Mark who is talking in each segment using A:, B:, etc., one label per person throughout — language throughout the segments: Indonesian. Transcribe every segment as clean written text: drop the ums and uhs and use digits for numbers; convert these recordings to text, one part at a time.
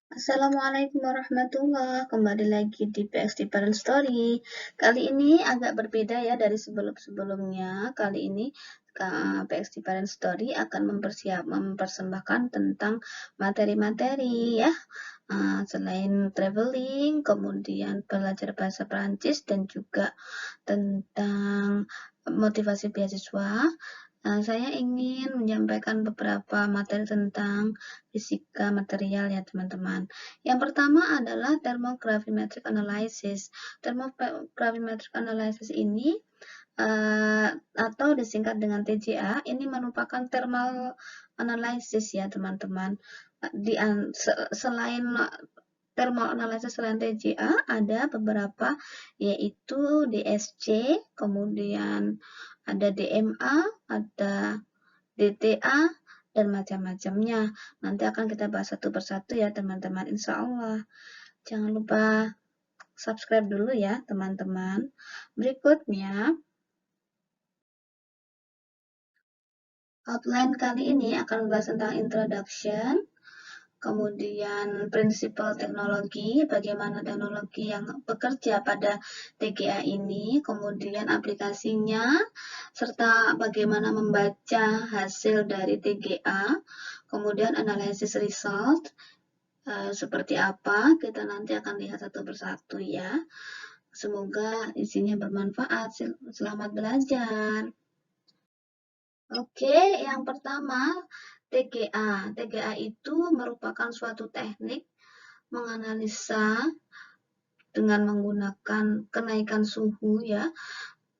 A: Assalamualaikum warahmatullahi, kembali lagi di PXD Parent Story. Kali ini agak berbeda ya dari sebelum-sebelumnya. Kali ini PXD Parent Story akan mempersembahkan tentang materi-materi ya. Selain traveling, kemudian belajar bahasa Prancis dan juga tentang motivasi beasiswa. Saya ingin menyampaikan beberapa materi tentang fisika material ya teman-teman. Yang pertama adalah thermogravimetric analysis. Thermogravimetric analysis ini atau disingkat dengan TGA, ini merupakan thermal analysis ya teman-teman. Selain thermal analysis selain TGA ada beberapa, yaitu DSC, kemudian ada DMA, ada DTA, dan macam-macamnya. Nanti akan kita bahas satu persatu ya teman-teman, insya Allah. Jangan lupa subscribe dulu ya teman-teman. Berikutnya, outline kali ini akan membahas tentang introduction, kemudian prinsipal teknologi, bagaimana teknologi yang bekerja pada TGA ini, kemudian aplikasinya, serta bagaimana membaca hasil dari TGA, kemudian analisis result, seperti apa, kita nanti akan lihat satu persatu ya. Semoga isinya bermanfaat. Selamat belajar. Oke, yang pertama TGA. TGA itu merupakan suatu teknik menganalisa dengan menggunakan kenaikan suhu ya.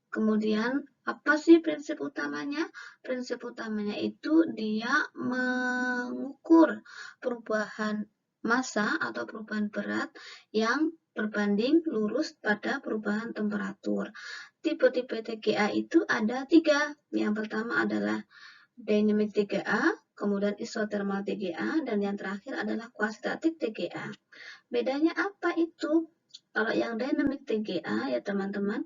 A: Kemudian apa sih prinsip utamanya? Prinsip utamanya itu dia mengukur perubahan massa atau perubahan berat yang berbanding lurus pada perubahan temperatur. Tipe-tipe TGA itu ada 3. Yang pertama adalah dynamic TGA, kemudian isothermal TGA, dan yang terakhir adalah quantitative TGA. Bedanya apa itu? Kalau yang dynamic TGA ya teman-teman,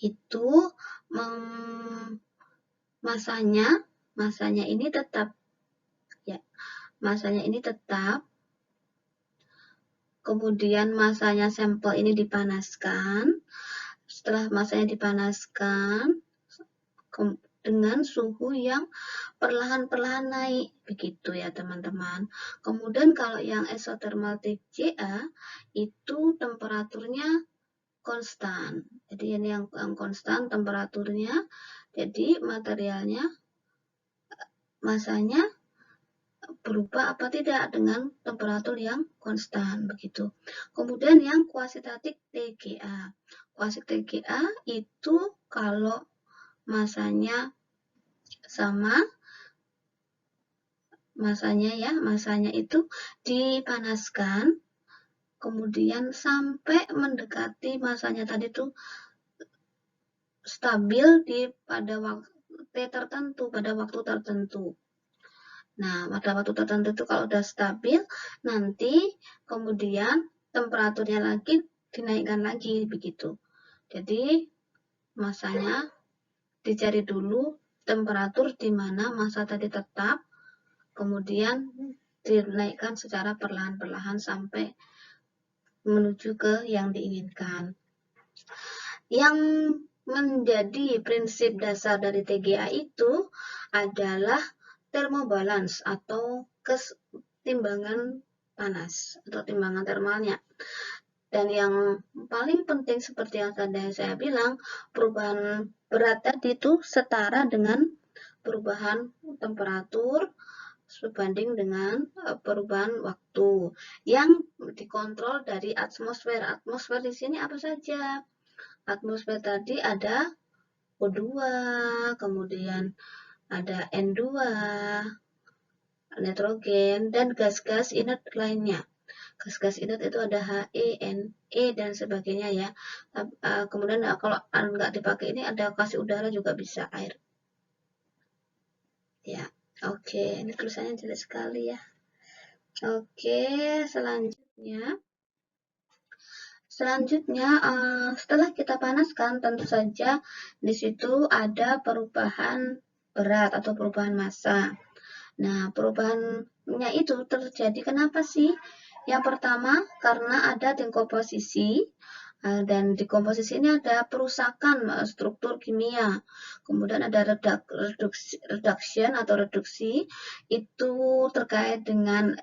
A: itu masanya ini tetap ya. Masanya ini tetap. Kemudian masanya sampel ini dipanaskan. Setelah masanya dipanaskan dengan suhu yang perlahan-perlahan naik, begitu ya teman-teman. Kemudian kalau yang isothermal TGA itu temperaturnya konstan. Jadi ini yang konstan temperaturnya. Jadi materialnya, masanya berubah apa tidak dengan temperatur yang konstan begitu. Kemudian yang quantitative TGA. Quantitative TGA itu kalau masanya sama, masanya itu dipanaskan, kemudian sampai mendekati masanya tadi tuh stabil pada waktu tertentu. Nah, pada waktu tertentu itu kalau udah stabil, nanti kemudian temperaturnya lagi dinaikkan lagi begitu. Jadi masanya dicari dulu temperatur di mana massa tadi tetap, kemudian dinaikkan secara perlahan-perlahan sampai menuju ke yang diinginkan. Yang menjadi prinsip dasar dari TGA itu adalah thermobalance atau kesetimbangan panas atau timbangan termalnya. Dan yang paling penting seperti yang tadi saya bilang, perubahan berat tadi itu setara dengan perubahan temperatur sebanding dengan perubahan waktu yang dikontrol dari atmosfer. Atmosfer di sini apa saja? Atmosfer tadi ada O2, kemudian ada N2, nitrogen, dan gas-gas inert lainnya. Gas-gas inert itu ada HE, NE, dan sebagainya ya. Kemudian kalau nggak dipakai ini ada kasih udara juga bisa, air. Ya, oke. Ini tulisannya jelas sekali ya. Oke, selanjutnya setelah kita panaskan, tentu saja di situ ada perubahan berat atau perubahan massa. Nah, perubahan nya itu terjadi. Kenapa sih? Yang pertama, karena ada dekomposisi, dan dekomposisi ini ada perusakan struktur kimia. Kemudian ada reduction atau reduksi, itu terkait dengan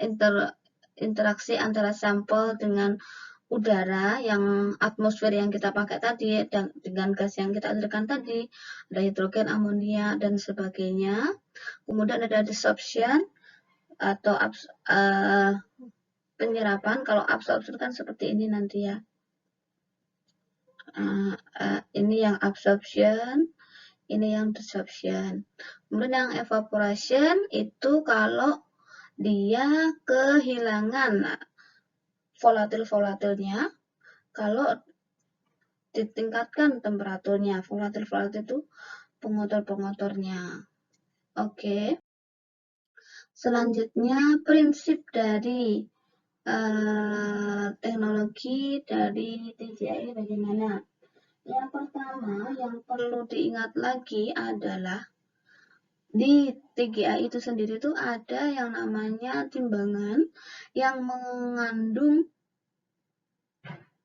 A: interaksi antara sampel dengan udara yang atmosfer yang kita pakai tadi dan dengan gas yang kita alirkan tadi, ada hidrogen, amonia, dan sebagainya. Kemudian ada desorption atau penyerapan. Kalau absorption kan seperti ini nanti ya. Ini yang absorption, ini yang desorption. Kemudian yang evaporation itu kalau dia kehilangan volatil-volatilnya, kalau ditingkatkan temperaturnya. Volatil-volatil itu pengotor-pengotornya. Oke. Selanjutnya prinsip dari teknologi dari TGA ini bagaimana? Yang pertama yang perlu diingat lagi adalah di TGA itu sendiri itu ada yang namanya timbangan yang mengandung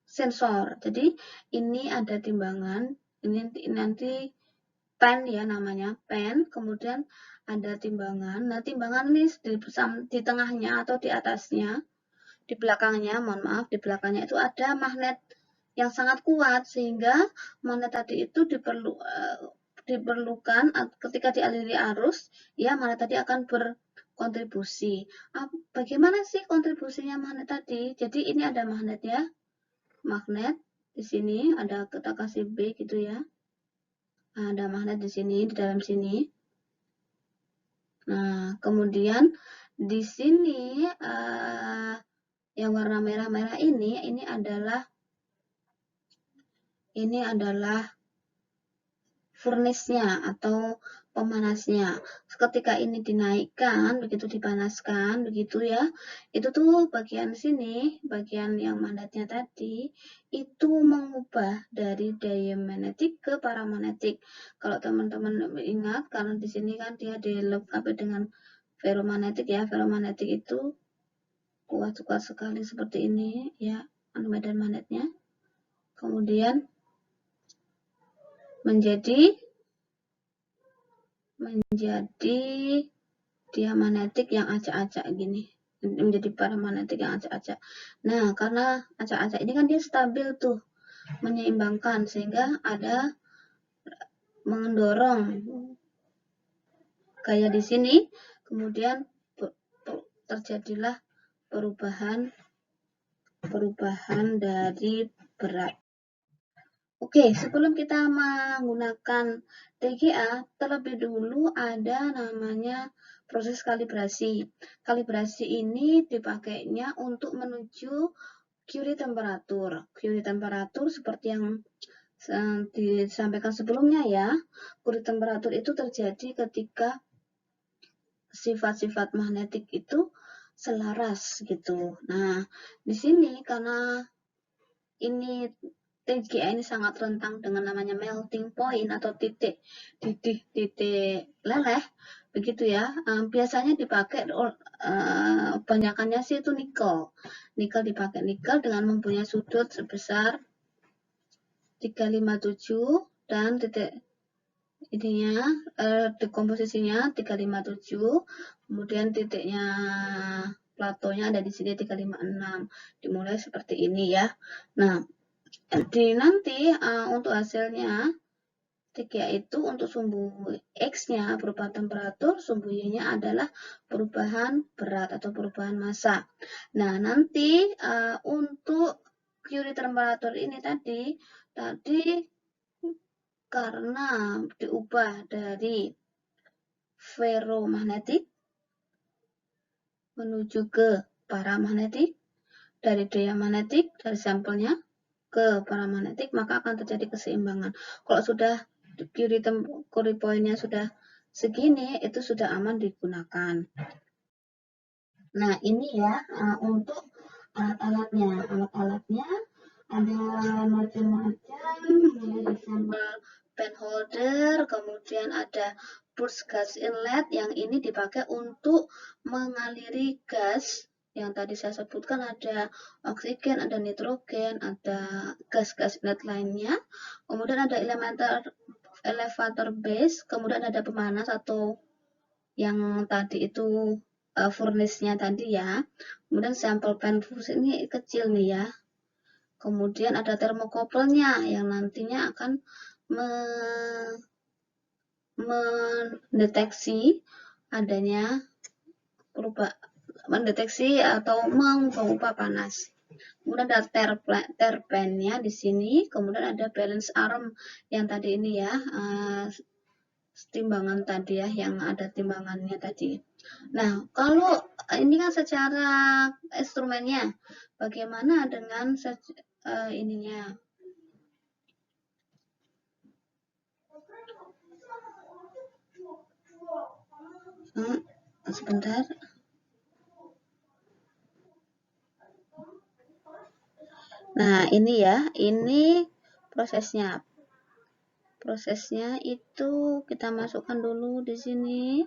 A: sensor. Jadi ini ada timbangan, ini nanti pen ya namanya, pen, kemudian ada timbangan. Nah, timbangan ini di tengahnya atau di atasnya, di belakangnya, mohon maaf, di belakangnya itu ada magnet yang sangat kuat, sehingga magnet tadi itu diperlukan ketika dialiri arus, ya magnet tadi akan berkontribusi. Bagaimana sih kontribusinya magnet tadi? Jadi ini ada magnet ya, magnet di sini ada, kita kasih B gitu ya. Nah, ada magnet di sini, di dalam sini. Nah, kemudian di sini yang warna merah-merah ini adalah furnace-nya atau pemanasnya. Ketika ini dinaikkan, begitu dipanaskan, begitu ya, itu tuh bagian sini, bagian yang magnetnya tadi, itu mengubah dari diamagnetic ke paramagnetic. Kalau teman-teman ingat, karena di sini kan dia dilengkapi dengan ferromagnetic ya, ferromagnetic itu kuat-kuat sekali seperti ini ya, medan magnetnya. Kemudian menjadi diamagnetik yang acak-acak gini, menjadi paramagnetik yang acak-acak. Nah, karena acak-acak ini kan dia stabil tuh, menyeimbangkan, sehingga ada mendorong gaya di sini, kemudian terjadilah perubahan dari berat. Oke, sebelum kita menggunakan TGA, terlebih dulu ada namanya proses kalibrasi. Kalibrasi ini dipakainya untuk menuju Curie temperatur. Curie temperatur seperti yang disampaikan sebelumnya ya. Curie temperatur itu terjadi ketika sifat-sifat magnetik itu selaras gitu. Nah, di sini karena ini TGA ini sangat rentan dengan namanya melting point atau titik leleh, begitu ya. Biasanya dipakai banyakannya sih itu nikel. Nikel dipakai nikel dengan mempunyai sudut sebesar 357 dan titik ininya dekomposisinya 357, kemudian titiknya platonya ada di sini 356. Dimulai seperti ini ya. Nah, nanti untuk hasilnya TGA itu untuk sumbu X-nya berupa temperatur, sumbu Y-nya adalah perubahan berat atau perubahan massa. Nah, nanti untuk Curie temperatur ini tadi karena diubah dari ferromagnetik menuju ke paramagnetik, dari diamagnetik, dari sampelnya ke paramagnetik, maka akan terjadi keseimbangan. Kalau sudah Curie point-nya sudah segini, itu sudah aman digunakan. Nah, ini ya untuk alat-alatnya. Alat-alatnya ada macam-macam, mulai dari sampel pen holder, kemudian ada burst gas inlet yang ini dipakai untuk mengaliri gas yang tadi saya sebutkan, ada oksigen, ada nitrogen, ada gas-gas inlet lainnya. Kemudian ada elevator base, kemudian ada pemanas atau yang tadi itu furnace-nya tadi ya. Kemudian sample pan fuse ini kecil nih ya. Kemudian ada thermocouple-nya yang nantinya akan mendeteksi adanya mendeteksi atau mengubah panas. Kemudian ada turbine-nya di sini, kemudian ada balance arm yang tadi ini ya, timbangan tadi ya, yang ada timbangannya tadi. Nah, kalau ini kan secara instrumennya, bagaimana dengan ininya? Sebentar. Nah, ini ya, ini prosesnya. Prosesnya itu kita masukkan dulu di sini.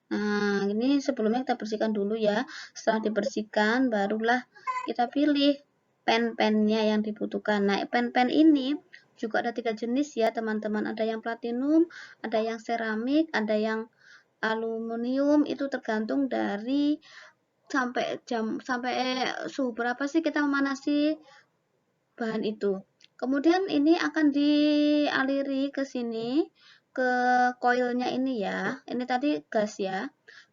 A: Nah, ini sebelumnya kita bersihkan dulu ya. Setelah dibersihkan, barulah kita pilih pen-pennya yang dibutuhkan. Nah, pen-pen ini juga ada 3 jenis ya, teman-teman. Ada yang platinum, ada yang seramik, ada yang aluminium. Itu tergantung dari sampai suhu berapa sih kita memanasi bahan itu. Kemudian ini akan dialiri ke sini, ke koilnya ini ya. Ini tadi gas ya.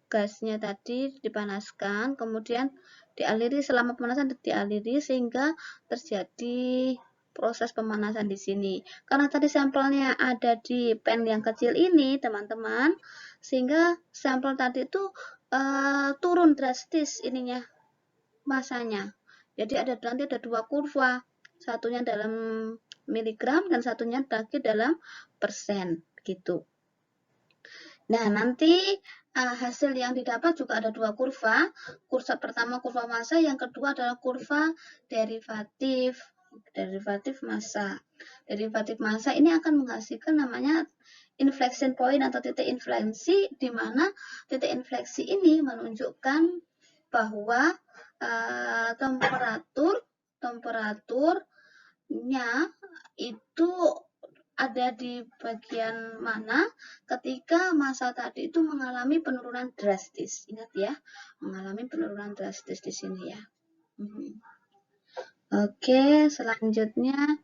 A: Gasnya tadi dipanaskan, kemudian dialiri, selama pemanasan dialiri sehingga terjadi proses pemanasan di sini. Karena tadi sampelnya ada di pen yang kecil ini, teman-teman, sehingga sampel tadi itu turun drastis ininya, masanya. Jadi nanti ada 2 kurva, satunya dalam miligram dan satunya lagi dalam persen gitu. Nah, nanti hasil yang didapat juga ada 2 kurva. Kurva pertama kurva massa, yang kedua adalah kurva derivatif massa. Derivatif massa ini akan menghasilkan namanya inflection point atau titik infleksi, di mana titik infleksi ini menunjukkan bahwa temperaturnya itu ada di bagian mana ketika massa tadi itu mengalami penurunan drastis. Ingat ya, mengalami penurunan drastis di sini ya. Oke, selanjutnya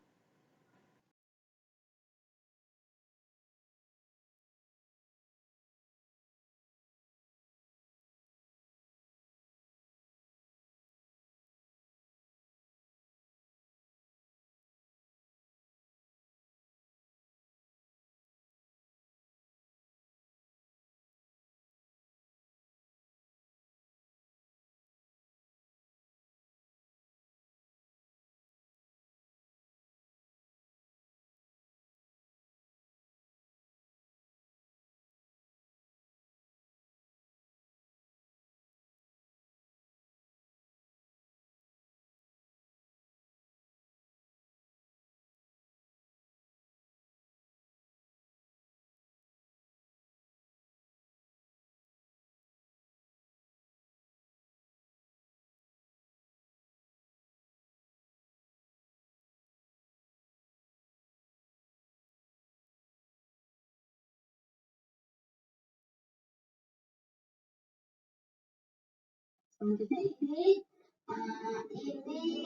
A: ini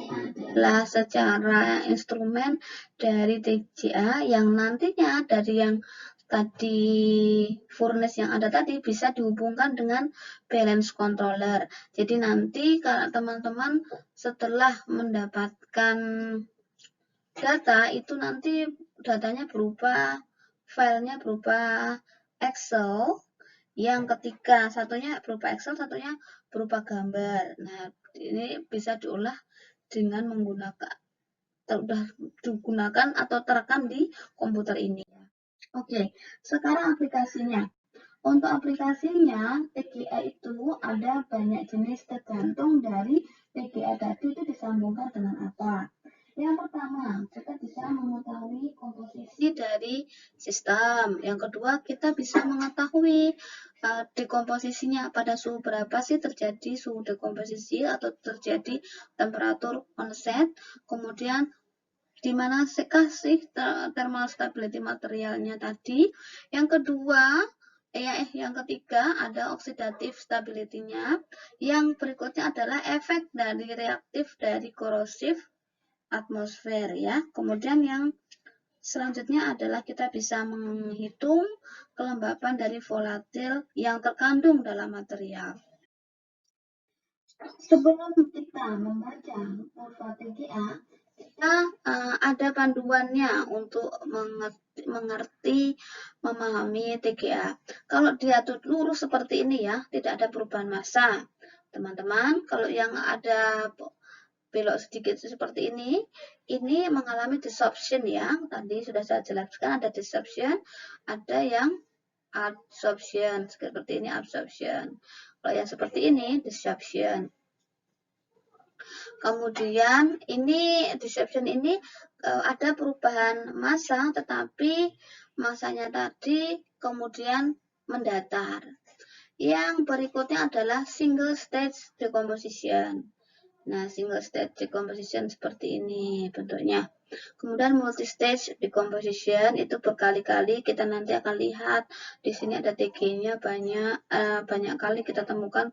A: adalah secara instrumen dari TGA yang nantinya dari yang tadi furnace yang ada tadi bisa dihubungkan dengan balance controller. Jadi nanti kalau teman-teman setelah mendapatkan data itu nanti datanya berupa filenya berupa Excel, yang ketiga satunya berupa Excel, satunya berupa gambar. Nah, ini bisa diolah dengan menggunakan digunakan atau terekam di komputer ini. Oke, sekarang aplikasinya. Untuk aplikasinya, PGA itu ada banyak jenis tergantung dari PGA tadi itu disambungkan dengan apa. Yang pertama, kita bisa mengetahui komposisi dari sistem. Yang kedua, kita bisa mengetahui dekomposisinya, pada suhu berapa sih terjadi suhu dekomposisi atau terjadi temperatur onset. Kemudian di mana sih thermal stability materialnya tadi. Yang kedua, yang ketiga ada oxidative stability-nya. Yang berikutnya adalah efek dari reaktif dari korosif atmosfer ya. Kemudian yang selanjutnya adalah kita bisa menghitung kelembapan dari volatil yang terkandung dalam material. Sebelum kita membaca kurva TGA, kita ada panduannya untuk mengerti, memahami TGA. Kalau dia lurus seperti ini ya, tidak ada perubahan massa. Teman-teman, kalau yang ada belok sedikit seperti ini mengalami disruption ya. Tadi sudah saya jelaskan ada disruption, ada yang absorption, seperti ini absorption. Kalau yang seperti ini disruption. Kemudian ini disruption ini ada perubahan massa, tetapi massanya tadi kemudian mendatar. Yang berikutnya adalah single stage decomposition. Nah, single stage decomposition seperti ini bentuknya. Kemudian multi-stage decomposition itu berkali-kali kita nanti akan lihat. Di sini ada TG-nya banyak kali kita temukan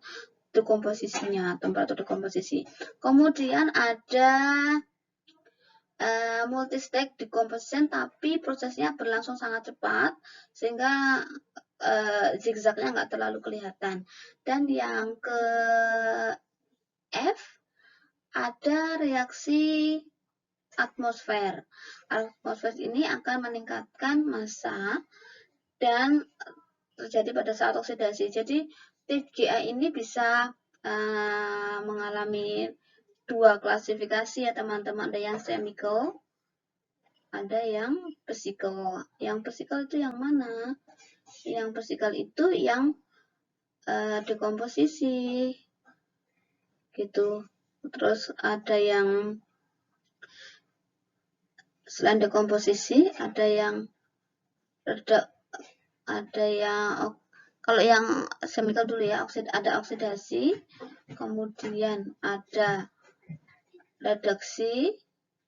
A: dekomposisinya, temperatur dekomposisi. Kemudian ada multi-stage decomposition, tapi prosesnya berlangsung sangat cepat sehingga zigzagnya nggak terlalu kelihatan. Dan yang ke F ada reaksi atmosfer. Atmosfer ini akan meningkatkan massa dan terjadi pada saat oksidasi. Jadi TGA ini bisa mengalami dua klasifikasi ya teman-teman. Ada yang chemical, ada yang physical. Yang physical itu yang mana? Yang physical itu yang dekomposisi gitu. Terus ada yang selain dekomposisi ada yang kalau yang chemical dulu ya, ada oksidasi, kemudian ada reduksi,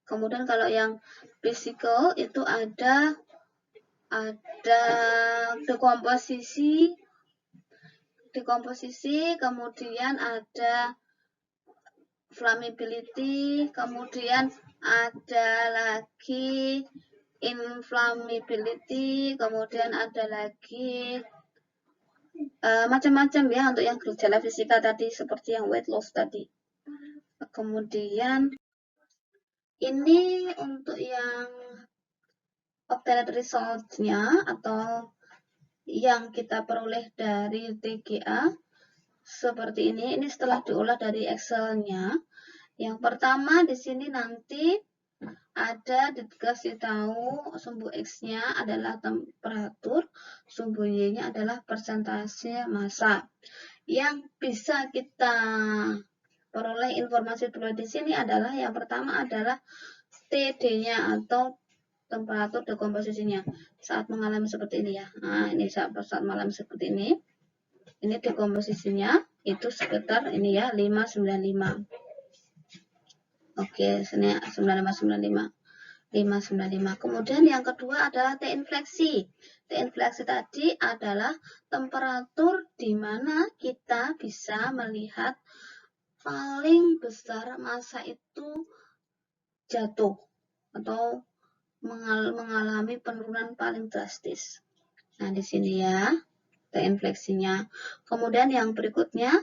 A: kemudian kalau yang physical itu ada dekomposisi, kemudian ada flammability, kemudian ada lagi inflammability, kemudian ada lagi macam-macam ya untuk yang gejala fisika tadi seperti yang weight loss tadi. Kemudian ini untuk yang obtained result-nya atau yang kita peroleh dari TGA seperti ini. Ini setelah diolah dari Excel-nya. Yang pertama di sini nanti ada dikasih tahu sumbu X-nya adalah temperatur, sumbu Y-nya adalah persentase massa. Yang bisa kita peroleh informasi dulu di sini adalah yang pertama adalah TD-nya atau temperatur dekomposisinya saat mengalami seperti ini ya. Nah, ini saat mengalami seperti ini. Ini dekomposisinya itu sekitar ini ya 595. Oke, sini 9595. Kemudian yang kedua adalah T infleksi. T infleksi tadi adalah temperatur di mana kita bisa melihat paling besar massa itu jatuh atau mengalami penurunan paling drastis. Nah, di sini ya T infleksinya. Kemudian yang berikutnya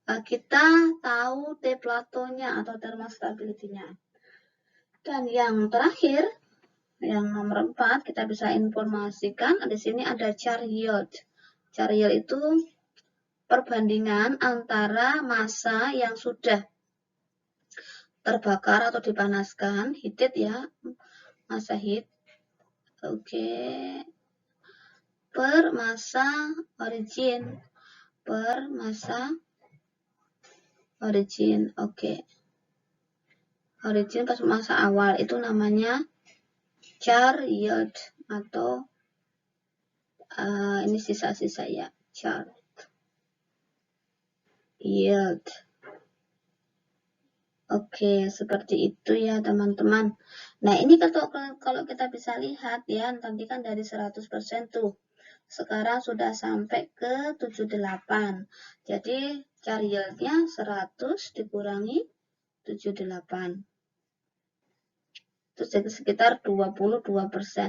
A: kita tahu T platonya atau thermal stability-nya. Dan yang terakhir, yang nomor 4, kita bisa informasikan di sini ada char yield. Char yield itu perbandingan antara massa yang sudah terbakar atau dipanaskan, heated ya, massa heat, oke, per massa origin, oke. origin pas masa awal itu namanya char yield atau ini sisa-sisa ya, char yield. Oke, seperti itu ya teman-teman. Nah, ini kalau kita bisa lihat ya, tadi kan dari 100% tuh. Sekarang sudah sampai ke 78. Jadi, char yield-nya 100 dikurangi 78. Itu sekitar 22%.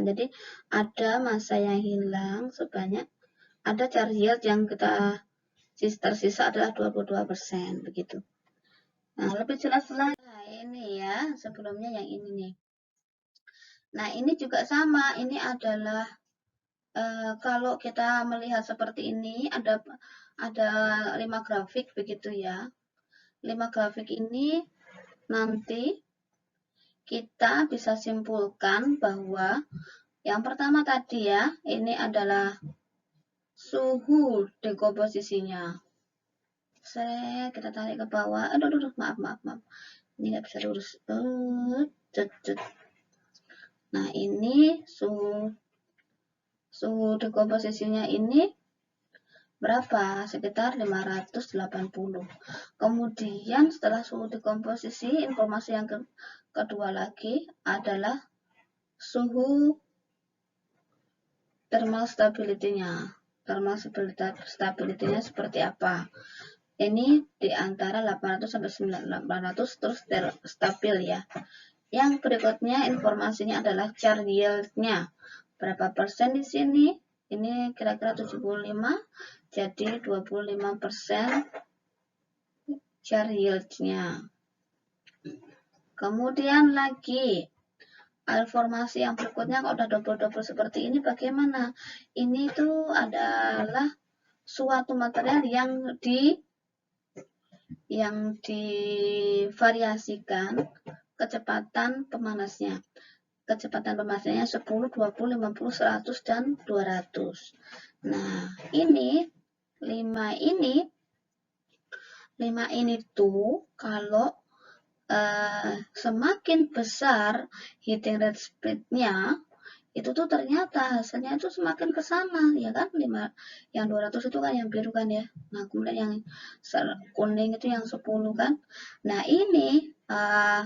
A: Jadi, ada masa yang hilang sebanyak, ada char yield yang kita tersisa adalah 22%, begitu. Nah, lebih jelas lagi, nah, ini ya, sebelumnya yang ini nih. Nah, ini juga sama, ini adalah kalau kita melihat seperti ini, ada 5 grafik begitu ya. 5 grafik ini nanti kita bisa simpulkan bahwa yang pertama tadi ya, ini adalah suhu dekomposisinya. Kita tarik ke bawah. Aduh, maaf. Ini nggak bisa lurus. Nah, ini suhu dekomposisinya ini berapa? Sekitar 580. Kemudian setelah suhu dekomposisi, informasi yang kedua lagi adalah suhu thermal stability-nya. Thermal stability-nya seperti apa? Ini di antara 800 sampai 900 terus stabil ya. Yang berikutnya informasinya adalah char yield-nya. Berapa persen di sini? Ini kira-kira 75, jadi 25% char yield-nya. Kemudian lagi, informasi yang berikutnya kalau udah double-double seperti ini bagaimana? Ini tuh adalah suatu material yang divariasikan kecepatan pemanasnya. Kecepatan pemanasnya 10, 20, 50, 100, dan 200. Nah, ini 5 ini tuh kalau semakin besar heating rate speed-nya, itu tuh ternyata hasilnya itu semakin ke sana, ya kan? Yang 200 itu kan yang biru kan ya. Nah, kemudian yang kuning itu yang 10 kan. Nah, ini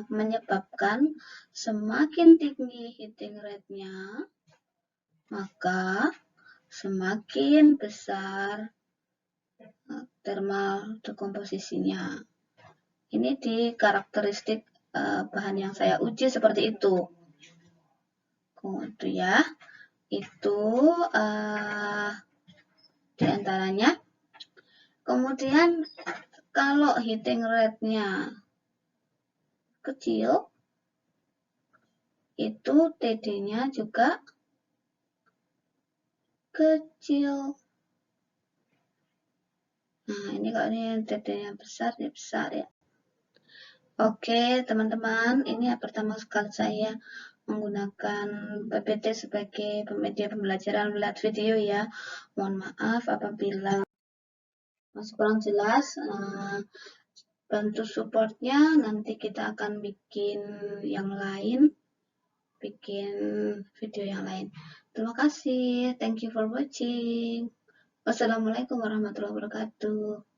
A: menyebabkan semakin tinggi heating rate-nya, maka semakin besar thermal dekomposisinya. Ini di karakteristik bahan yang saya uji seperti itu. Itu ya, itu diantaranya. Kemudian kalau heating rate-nya kecil, itu TD-nya juga kecil. Nah, ini kalau ini TD-nya besar, ya besar ya. Oke, teman-teman, ini pertama sekali saya menggunakan PPT sebagai media pembelajaran melihat video ya. Mohon maaf apabila masih kurang jelas. Bantu supportnya, nanti kita akan bikin yang lain, bikin video yang lain. Terima kasih, thank you for watching. Wassalamualaikum warahmatullahi wabarakatuh.